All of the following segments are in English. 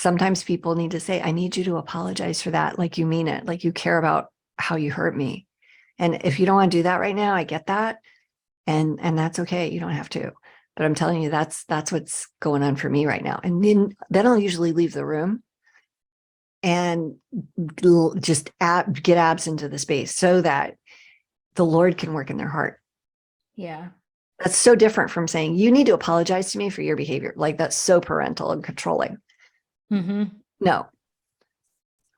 sometimes people need to say, I need you to apologize for that. Like you mean it, like you care about how you hurt me. And if you don't want to do that right now, I get that. And that's okay. You don't have to. But I'm telling you, that's what's going on for me right now. And then I'll usually leave the room and just get abs into the space so that the Lord can work in their heart. Yeah. That's so different from saying, you need to apologize to me for your behavior. Like that's so parental and controlling. Mm-hmm. No.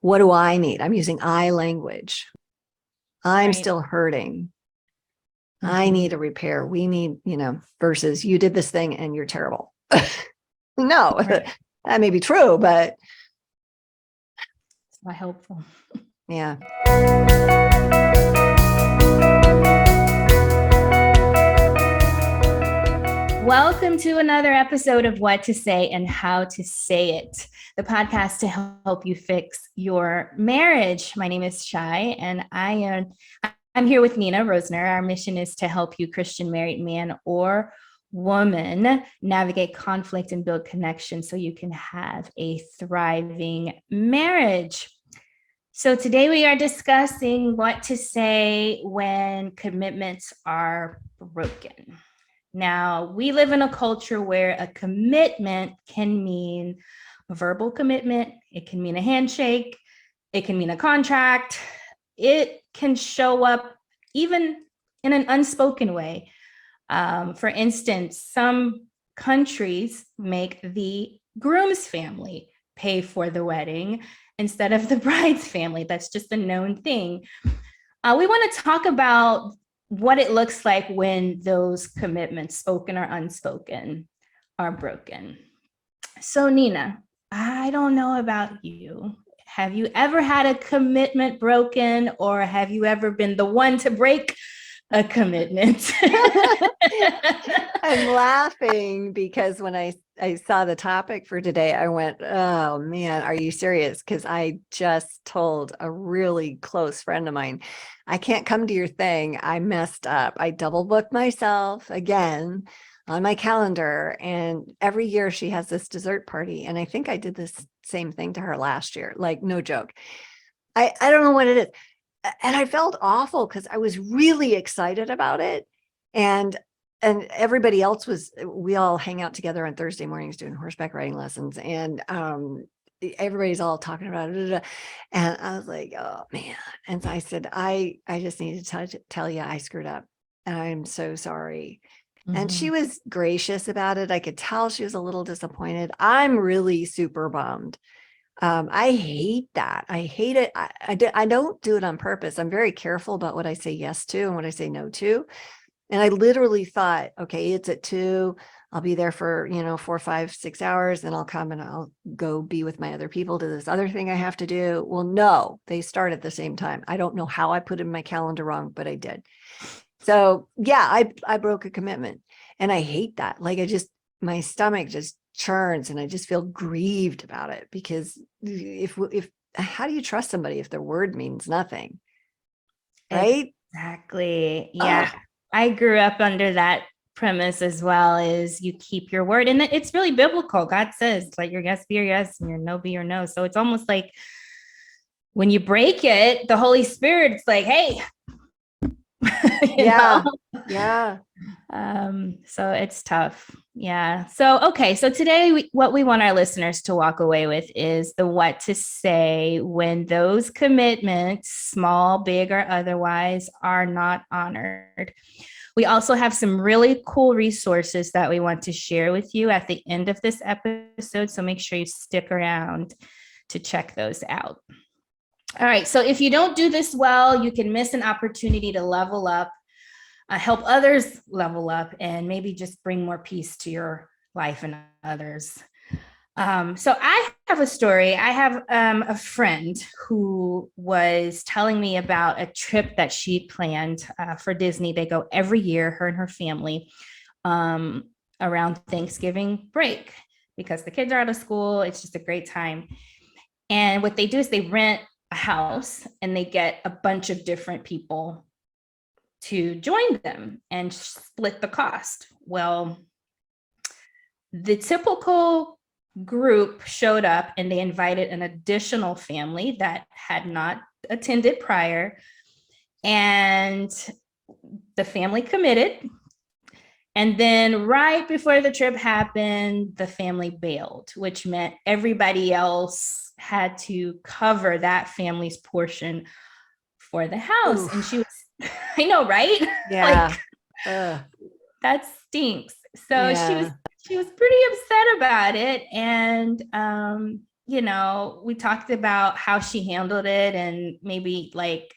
What do I need? I'm using I language. I'm Right. still hurting. I Mm-hmm. need a repair. We need, versus you did this thing and you're terrible. No, Right. that may be true, but It's not helpful. yeah. Welcome to another episode of What to Say and How to Say It, the podcast to help you fix your marriage. My name is Shai, and I'm here with Nina Rosner. Our mission is to help you, Christian married man or woman, navigate conflict and build connection so you can have a thriving marriage. So today we are discussing what to say when commitments are broken. Now, we live in a culture where a commitment can mean a verbal commitment, it can mean a handshake, it can mean a contract, it can show up even in an unspoken way. For instance, some countries make the groom's family pay for the wedding instead of the bride's family. That's just a known thing. We want to talk about what it looks like when those commitments, spoken or unspoken, are broken. So, Nina, I don't know about you. Have you ever had a commitment broken, or have you ever been the one to break a commitment? I'm laughing because when I saw the topic for today, I went, oh man, are you serious? Because I just told a really close friend of mine, I can't come to your thing. I messed up. I double booked myself again on my calendar. And every year she has this dessert party. And I think I did this same thing to her last year. Like, no joke. I don't know what it is. And I felt awful because I was really excited about it. And everybody else we all hang out together on Thursday mornings doing horseback riding lessons. And everybody's all talking about it. And I was like, oh man. And so I said, I just need to tell you I screwed up. And I'm so sorry. And she was gracious about it. I could tell she was a little disappointed. I'm really super bummed. I hate that. I hate it. I don't do it on purpose. I'm very careful about what I say yes to and what I say no to. And I literally thought, okay, it's at 2. I'll be there for, 4, 5, 6 hours. Then I'll come and I'll go be with my other people to this other thing I have to do. Well, no, they start at the same time. I don't know how I put in my calendar wrong, but I did. So yeah, I broke a commitment and I hate that. Like my stomach just churns and I just feel grieved about it because if how do you trust somebody if their word means nothing? Right? Exactly. Yeah. I grew up under that premise as well, is you keep your word. And it's really biblical. God says, let your yes be your yes and your no be your no. So it's almost like when you break it, the Holy Spirit's like, hey, Yeah. Yeah. So it's tough. Yeah. So, okay. So today, what we want our listeners to walk away with is the what to say when those commitments, small, big, or otherwise, are not honored. We also have some really cool resources that we want to share with you at the end of this episode. So make sure you stick around to check those out. All right. So if you don't do this well, you can miss an opportunity to level up, help others level up, and maybe just bring more peace to your life and others. So I have a story. I have a friend who was telling me about a trip that she planned for Disney. They go every year, her and her family, around Thanksgiving break because the kids are out of school. It's just a great time. And what they do is they rent a house and they get a bunch of different people to join them and split the cost. Well, the typical group showed up and they invited an additional family that had not attended prior. And the family committed. And then right before the trip happened, the family bailed, which meant everybody else had to cover that family's portion for the house. Oof. And she was, I know, right? Yeah. Like that stinks. So Yeah. she was pretty upset about it. And you know, we talked about how she handled it and maybe like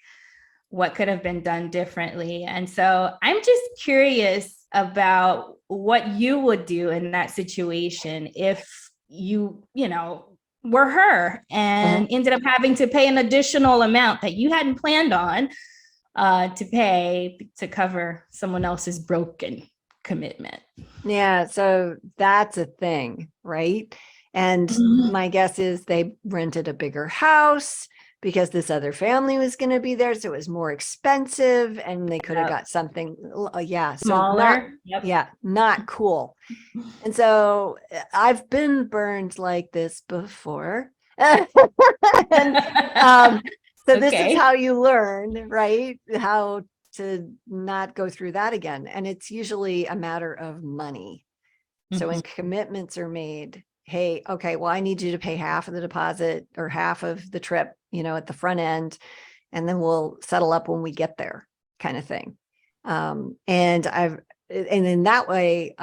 what could have been done differently. And so I'm just curious about what you would do in that situation if you know, were her and ended up having to pay an additional amount that you hadn't planned on to pay to cover someone else's broken commitment. Yeah, so that's a thing, right? And my guess is they rented a bigger house because this other family was going to be there, so it was more expensive, and they could have got something, yeah, so not, Smaller. Yep. yeah, not cool. And so I've been burned like this before. And so this is Okay. how you learn, right? How to not go through that again. And it's usually a matter of money. So when commitments are made, hey, okay, well, I need you to pay half of the deposit or half of the trip, you know, at the front end, and then we'll settle up when we get there, kind of thing. And in that way,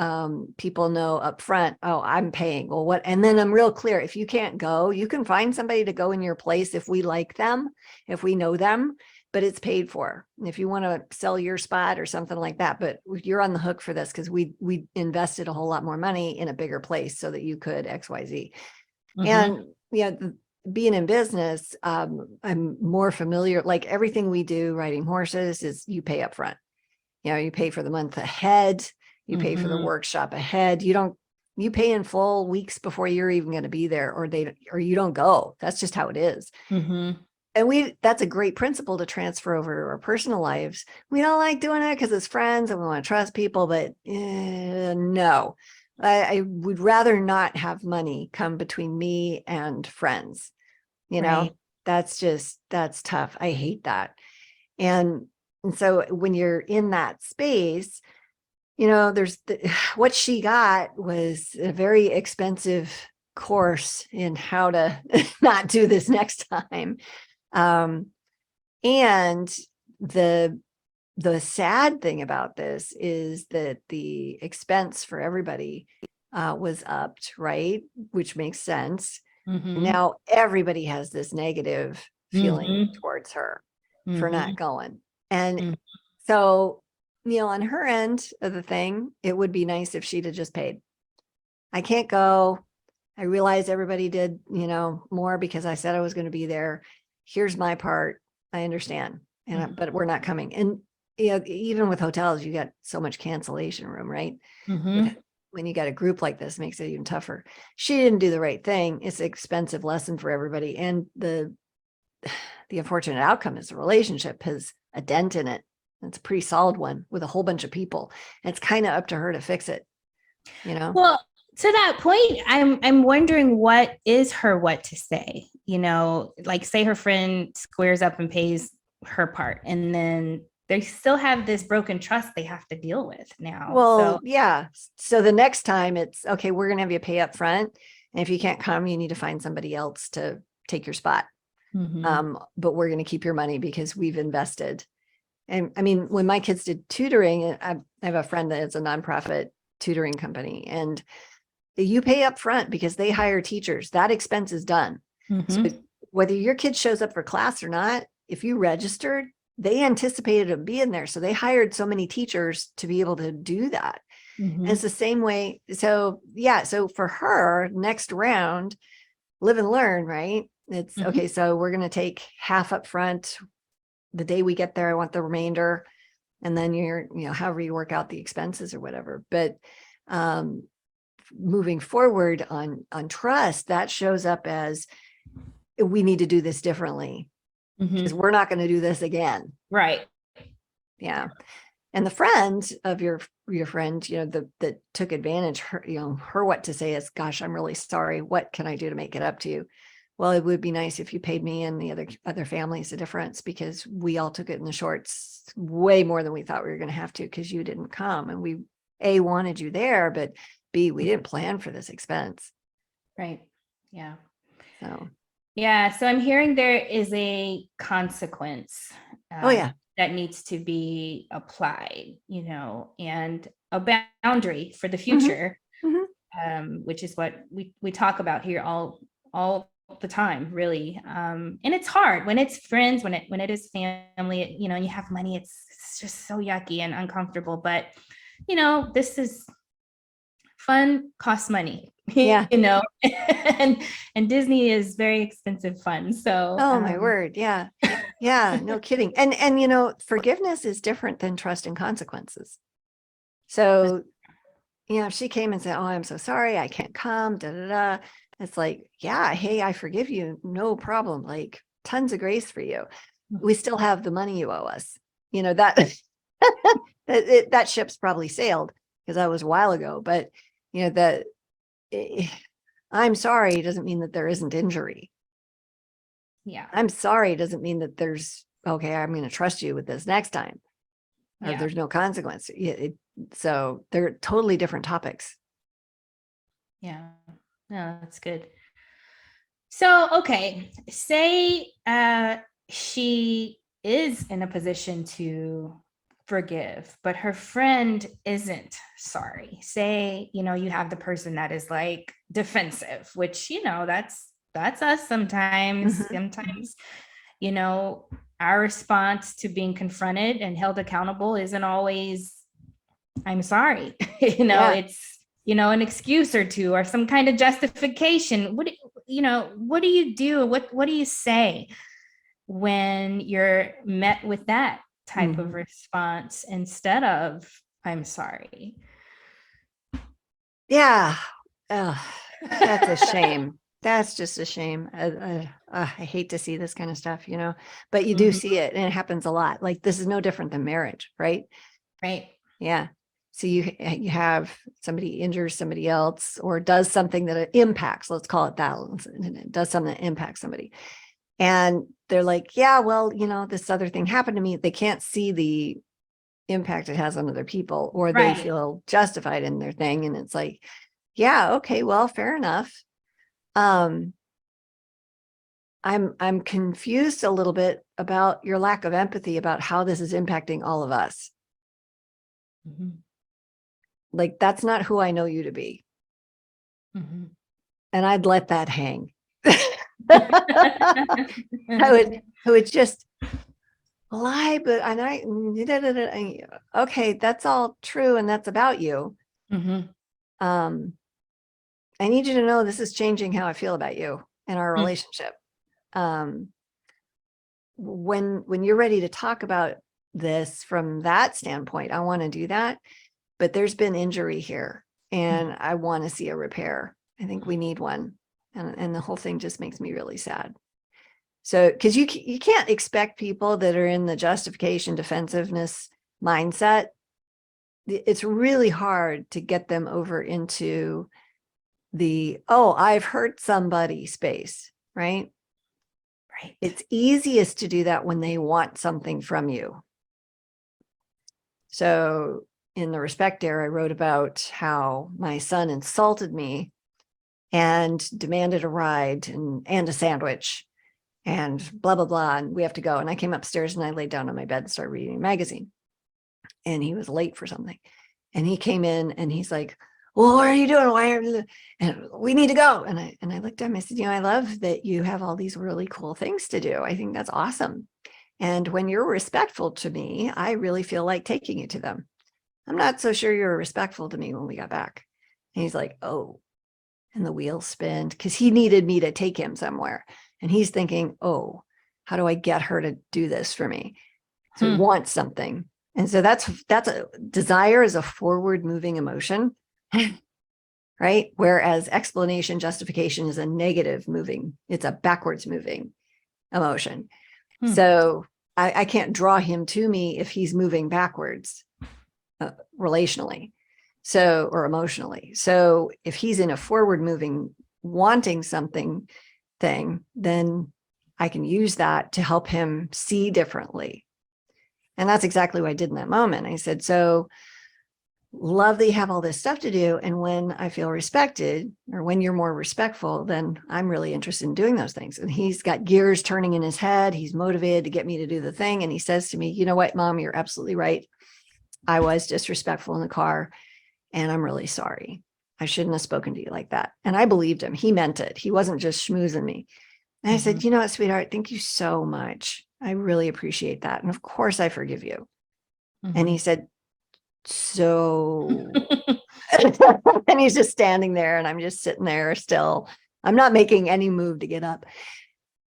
people know up front, oh, I'm paying. Well, what? And then I'm real clear. If you can't go, you can find somebody to go in your place if we like them, if we know them, but it's paid for. If you want to sell your spot or something like that, but you're on the hook for this because we invested a whole lot more money in a bigger place so that you could XYZ. And yeah, being in business, I'm more familiar. Like everything we do, riding horses, is you pay up front. You know, you pay for the month ahead, you pay for the workshop ahead. You pay in full weeks before you're even going to be there, or you don't go. That's just how it is. And that's a great principle to transfer over to our personal lives. We don't like doing it because it's friends and we want to trust people, but no, I would rather not have money come between me and friends. You know, that's tough. I hate that. And so when you're in that space, you know, what she got was a very expensive course in how to not do this next time. And the sad thing about this is that the expense for everybody was upped, right? Which makes sense. Now everybody has this negative feeling towards her for not going. And so, you know, on her end of the thing, it would be nice if she'd have just paid. I can't go. I realize everybody did, you know, more because I said I was going to be there. Here's my part. I understand. But we're not coming. And you know, even with hotels, you got so much cancellation room, right? When you got a group like this, it makes it even tougher. She didn't do the right thing. It's an expensive lesson for everybody. And the unfortunate outcome is the relationship has a dent in it. It's a pretty solid one with a whole bunch of people. And it's kind of up to her to fix it, you know? Well, to that point, I'm wondering what to say, you know, like say her friend squares up and pays her part, and then they still have this broken trust they have to deal with now. Well, yeah. So the next time it's okay, we're going to have you pay up front. And if you can't come, you need to find somebody else to take your spot. But we're going to keep your money because we've invested. And I mean, when my kids did tutoring, I have a friend that is a nonprofit tutoring company, and you pay up front because they hire teachers. That expense is done. So whether your kid shows up for class or not, if you registered, they anticipated him being there. So they hired so many teachers to be able to do that. And it's the same way. So yeah, so for her, next round, live and learn, right? It's okay. So we're going to take half up front. The day we get there, I want the remainder. And then you know, however you work out the expenses or whatever. But moving forward on trust, that shows up as we need to do this differently because we're not going to do this again. Right. Yeah. And the friend of your friend, that took advantage, her what to say is, gosh, I'm really sorry. What can I do to make it up to you? Well, it would be nice if you paid me and the other families a difference, because we all took it in the shorts way more than we thought we were going to have to, because you didn't come, and we A, wanted you there, but B, we didn't plan for this expense. Right. Yeah. So, yeah. So I'm hearing there is a consequence. oh yeah. That needs to be applied, and a boundary for the future, which is what we talk about here all the time, really. And it's hard when it's friends, when it is family, you have money, it's just so yucky and uncomfortable. But this is fun, costs money. Yeah. And Disney is very expensive fun. So oh my word. Yeah. Yeah, no kidding. And forgiveness is different than trust and consequences. So, if she came and said, oh, I'm so sorry, I can't come, da, da, da. It's like, yeah, hey, I forgive you. No problem. Like, tons of grace for you. We still have the money you owe us. That that ship's probably sailed, because that was a while ago. But I'm sorry doesn't mean that there isn't injury. Yeah. I'm sorry doesn't mean that there's, okay, I'm going to trust you with this next time, or Yeah. there's no consequence. So they're totally different topics. Yeah. No, that's good. So, okay, say she is in a position to forgive, but her friend isn't sorry. Say, you have the person that is like defensive, which, that's us sometimes. Mhm. Sometimes, our response to being confronted and held accountable isn't always, I'm sorry. Yeah. It's, an excuse or two, or some kind of justification. What do you do? What do you say when you're met with that type of response instead of, I'm sorry? Yeah. That's a shame. That's just a shame. I hate to see this kind of stuff, but you do see it, and it happens a lot. Like, this is no different than marriage, right? Right. Yeah. So you have somebody injures somebody else, or does something that impacts, let's call it that, it does something that impacts somebody. And they're like, yeah, well, this other thing happened to me. They can't see the impact it has on other people, or they Right. feel justified in their thing. And it's like, yeah, okay, well, fair enough. I'm confused a little bit about your lack of empathy about how this is impacting all of us. Like, that's not who I know you to be. And I'd let that hang. I would just lie, but okay, that's all true, and that's about you. I need you to know this is changing how I feel about you and our relationship. When you're ready to talk about this from that standpoint, I want to do that. But there's been injury here, and I want to see a repair. I think we need one. And the whole thing just makes me really sad. So, because you can't expect people that are in the justification defensiveness mindset, it's really hard to get them over into the, oh, I've hurt somebody space, right? Right. It's easiest to do that when they want something from you. So in the respect dare, I wrote about how my son insulted me and demanded a ride and a sandwich and blah, blah, blah. And we have to go. And I came upstairs and I laid down on my bed and started reading a magazine. And he was late for something. And he came in and he's like, well, what are you doing? Why are you? And we need to go. And I looked at him. I said, I love that you have all these really cool things to do. I think that's awesome. And when you're respectful to me, I really feel like taking you to them. I'm not so sure you're respectful to me when we got back. And he's like, oh, and the wheels spin, because he needed me to take him somewhere. And he's thinking, oh, how do I get her to do this for me? So he wants something. And so that's a desire is a forward moving emotion, right? Whereas explanation, justification is a negative moving, it's a backwards moving emotion. So I can't draw him to me if he's moving backwards relationally. So, or emotionally. So if he's in a forward moving, wanting something thing, then I can use that to help him see differently. And that's exactly what I did in that moment. I said, so love that you have all this stuff to do. And when I feel respected, or when you're more respectful, then I'm really interested in doing those things. And he's got gears turning in his head. He's motivated to get me to do the thing. And he says to me, you know what, Mom, you're absolutely right. I was disrespectful in the car, and I'm really sorry. I shouldn't have spoken to you like that. And I believed him. He meant it. He wasn't just schmoozing me. And I said, you know what, sweetheart, thank you so much. I really appreciate that. And of course I forgive you. And he said, so, and he's just standing there, and I'm just sitting there still. I'm not making any move to get up.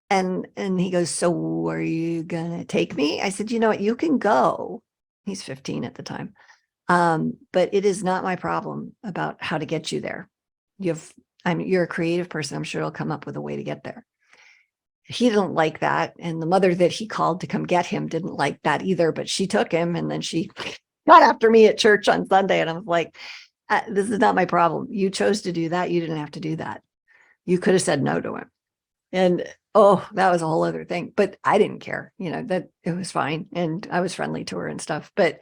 And he goes, so are you gonna take me? I said, you know what, you can go. He's 15 at the time. But it is not my problem about how to get you there. You're a creative person. I'm sure he'll come up with a way to get there. He didn't like that. And the mother that he called to come get him didn't like that either, but she took him, and then she got after me at church on Sunday. And I was like, this is not my problem. You chose to do that. You didn't have to do that. You could have said no to him. And oh, that was a whole other thing, but I didn't care, that it was fine. And I was friendly to her and stuff. But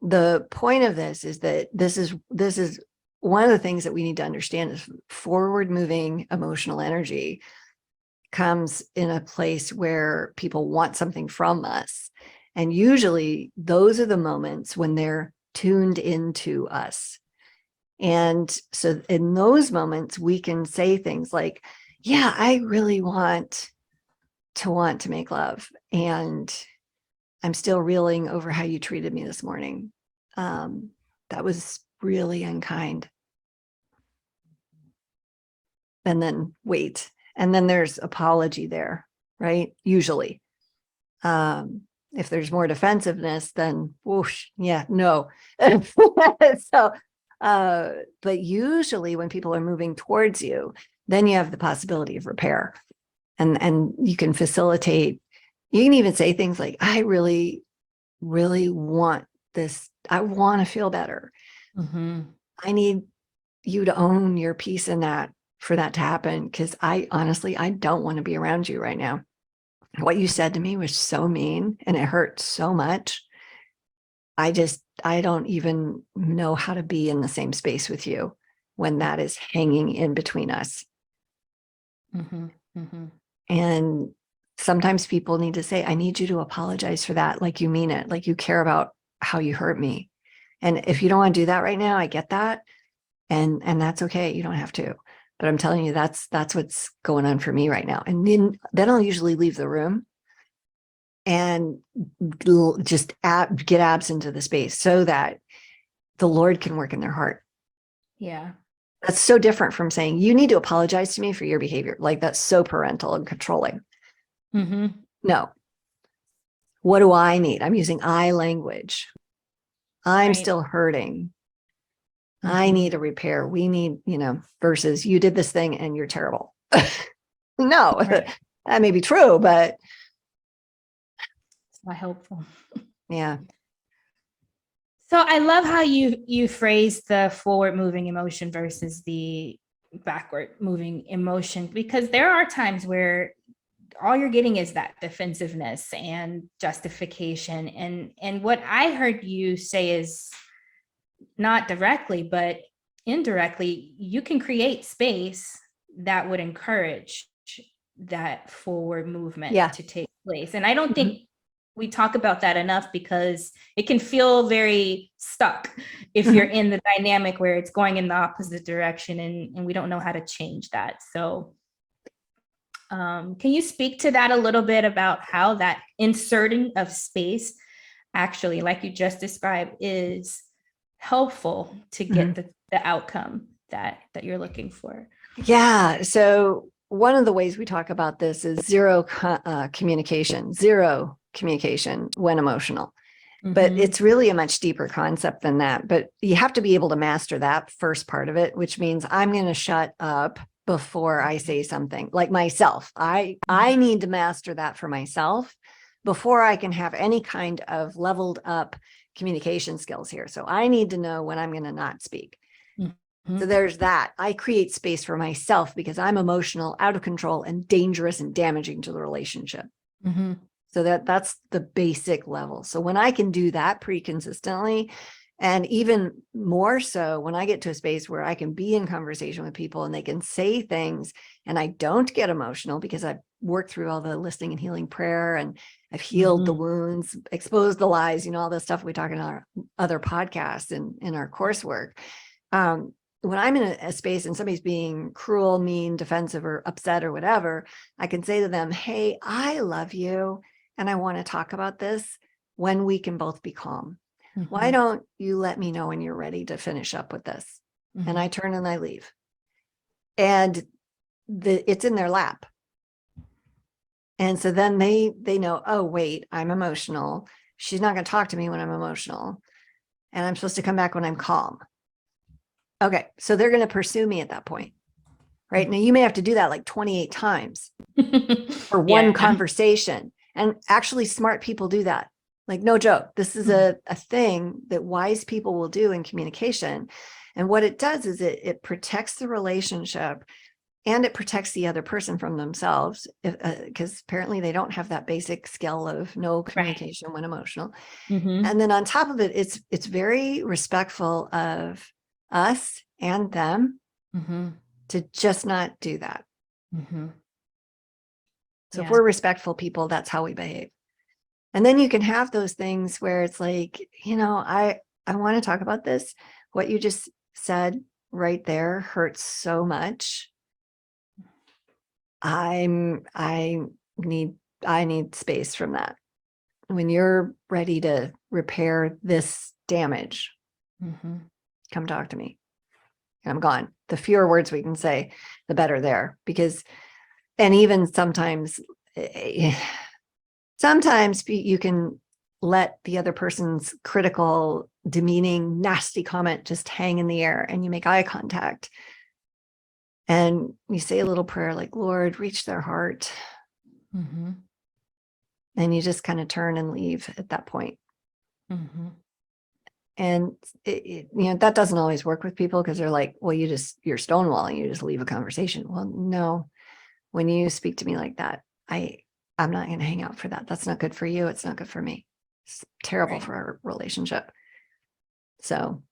the point of this is that this is one of the things that we need to understand is forward moving emotional energy comes in a place where people want something from us. And usually those are the moments when they're tuned into us. And so in those moments, we can say things like, yeah, I really want to make love. And I'm still reeling over how you treated me this morning. That was really unkind. And then wait. And then there's apology there, right? Usually. If there's more defensiveness, then whoosh, yeah, no. So, but usually when people are moving towards you, then you have the possibility of repair. And you can facilitate, you can even say things like, I really, really want this. I want to feel better. I need you to own your piece in that for that to happen. Because I don't want to be around you right now. What you said to me was so mean and it hurt so much. I don't even know how to be in the same space with you when that is hanging in between us. And sometimes people need to say, I need you to apologize for that. Like you mean it, like you care about how you hurt me. And if you don't want to do that right now, I get that. And that's okay. You don't have to. But I'm telling you, that's what's going on for me right now. And then I'll usually leave the room and just get absent into the space so that the Lord can work in their heart. Yeah. That's so different from saying, you need to apologize to me for your behavior. Like that's so parental and controlling. No. What do I need? I'm using I language. I'm still hurting. I need a repair. We need, versus you did this thing and you're terrible. No, that may be true, but it's not helpful. Yeah. So I love how you phrase the forward moving emotion versus the backward moving emotion, because there are times where all you're getting is that defensiveness and justification. And what I heard you say is, not directly, but indirectly, you can create space that would encourage that forward movement to take place. And I don't think we talk about that enough, because it can feel very stuck if you're in the dynamic where it's going in the opposite direction, and we don't know how to change that. So can you speak to that a little bit about how that inserting of space actually, like you just described, is helpful to get the outcome that you're looking for? Yeah. So one of the ways we talk about this is zero communication when emotional. But it's really a much deeper concept than that. But you have to be able to master that first part of it, which means I'm going to shut up before I say something, like myself. I need to master that for myself before I can have any kind of leveled up communication skills here. So I need to know when I'm going to not speak. So there's that. I create space for myself because I'm emotional, out of control, and dangerous and damaging to the relationship. So that's the basic level. So when I can do that pretty consistently, and even more so when I get to a space where I can be in conversation with people and they can say things and I don't get emotional because I've worked through all the listening and healing prayer and I've healed the wounds, exposed the lies, all the stuff we talk in our other podcasts and in our coursework. When I'm in a space and somebody's being cruel, mean, defensive, or upset or whatever, I can say to them, hey, I love you. And I want to talk about this when we can both be calm. Why don't you let me know when you're ready to finish up with this? And I turn and I leave. And it's in their lap. And so then they know, oh, wait, I'm emotional. She's not going to talk to me when I'm emotional. And I'm supposed to come back when I'm calm. Okay, so they're going to pursue me at that point, right? Now, you may have to do that like 28 times for one conversation. And actually, smart people do that. Like, no joke. This is a thing that wise people will do in communication. And what it does is it protects the relationship and it protects the other person from themselves, because apparently they don't have that basic skill of no communication when emotional. And then on top of it, it's very respectful of us and them to just not do that. So if we're respectful people, that's how we behave. And then you can have those things where it's like, I want to talk about this. What you just said right there hurts so much. I need space from that. When you're ready to repair this damage, come talk to me. I'm gone. The fewer words we can say, the better there. And even sometimes you can let the other person's critical, demeaning, nasty comment just hang in the air, and you make eye contact. And you say a little prayer like, Lord, reach their heart. And you just kind of turn and leave at that point. And that doesn't always work with people because they're like, well, you're stonewalling, you just leave a conversation. Well, no, when you speak to me like that, I'm not going to hang out for that. That's not good for you. It's not good for me. It's terrible for our relationship. So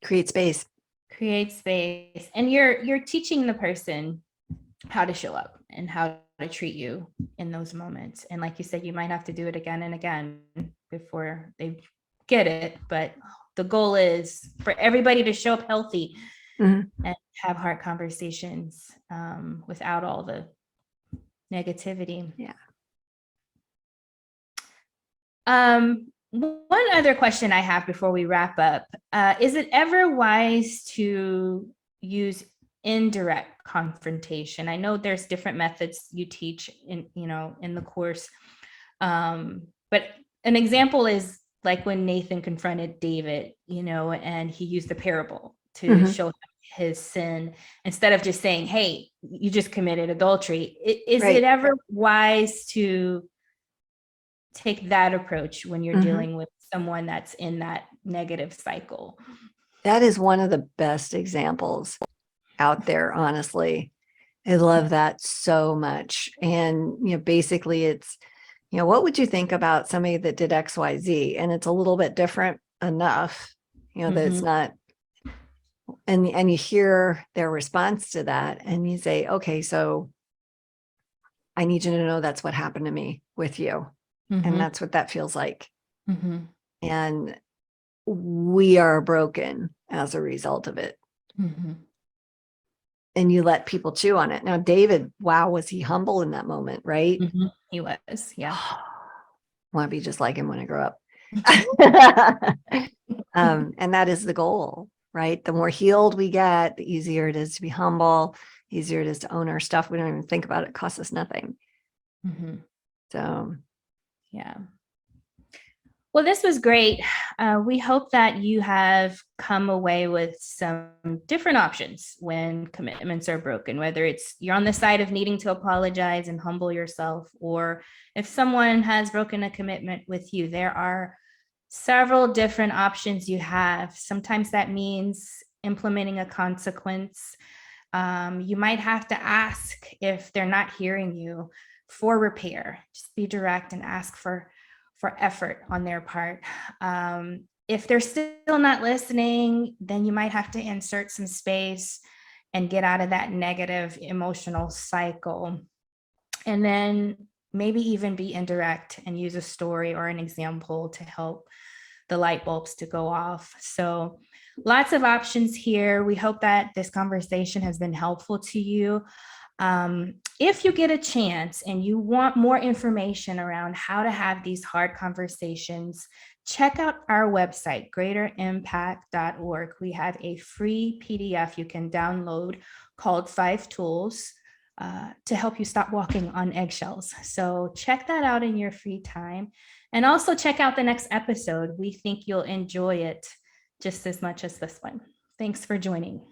create space. And you're teaching the person how to show up and how to treat you in those moments. And like you said, you might have to do it again and again before they get it. But the goal is for everybody to show up healthy and have hard conversations without all the negativity. Yeah. One other question I have before we wrap up, is it ever wise to use indirect confrontation? I know there's different methods you teach in the course. But an example is like when Nathan confronted David, and he used the parable to show him his sin instead of just saying, hey, you just committed adultery. Is it ever wise to take that approach when you're dealing with someone that's in that negative cycle? That is one of the best examples out there, honestly. I love that so much. And, basically it's, what would you think about somebody that did XYZ? And it's a little bit different enough, that it's not, and you hear their response to that and you say, okay, so I need you to know that's what happened to me with you. And that's what that feels like. And we are broken as a result of it. And you let people chew on it. Now, David, wow, was he humble in that moment, right? He was, yeah. I want to be just like him when I grow up. And that is the goal, right? The more healed we get, the easier it is to be humble, easier it is to own our stuff. We don't even think about it. It costs us nothing. So, yeah. Well, this was great. We hope that you have come away with some different options when commitments are broken, whether it's you're on the side of needing to apologize and humble yourself, or if someone has broken a commitment with you, there are several different options you have. Sometimes that means implementing a consequence. You might have to ask if they're not hearing you for repair. Just be direct and ask for effort on their part. If they're still not listening, then you might have to insert some space and get out of that negative emotional cycle. And then maybe even be indirect and use a story or an example to help the light bulbs to go off. So lots of options here. We hope that this conversation has been helpful to you. If you get a chance and you want more information around how to have these hard conversations, check out our website, greaterimpact.org. We have a free PDF you can download called 5 Tools to help you stop walking on eggshells. So check that out in your free time. And also check out the next episode. We think you'll enjoy it just as much as this one. Thanks for joining.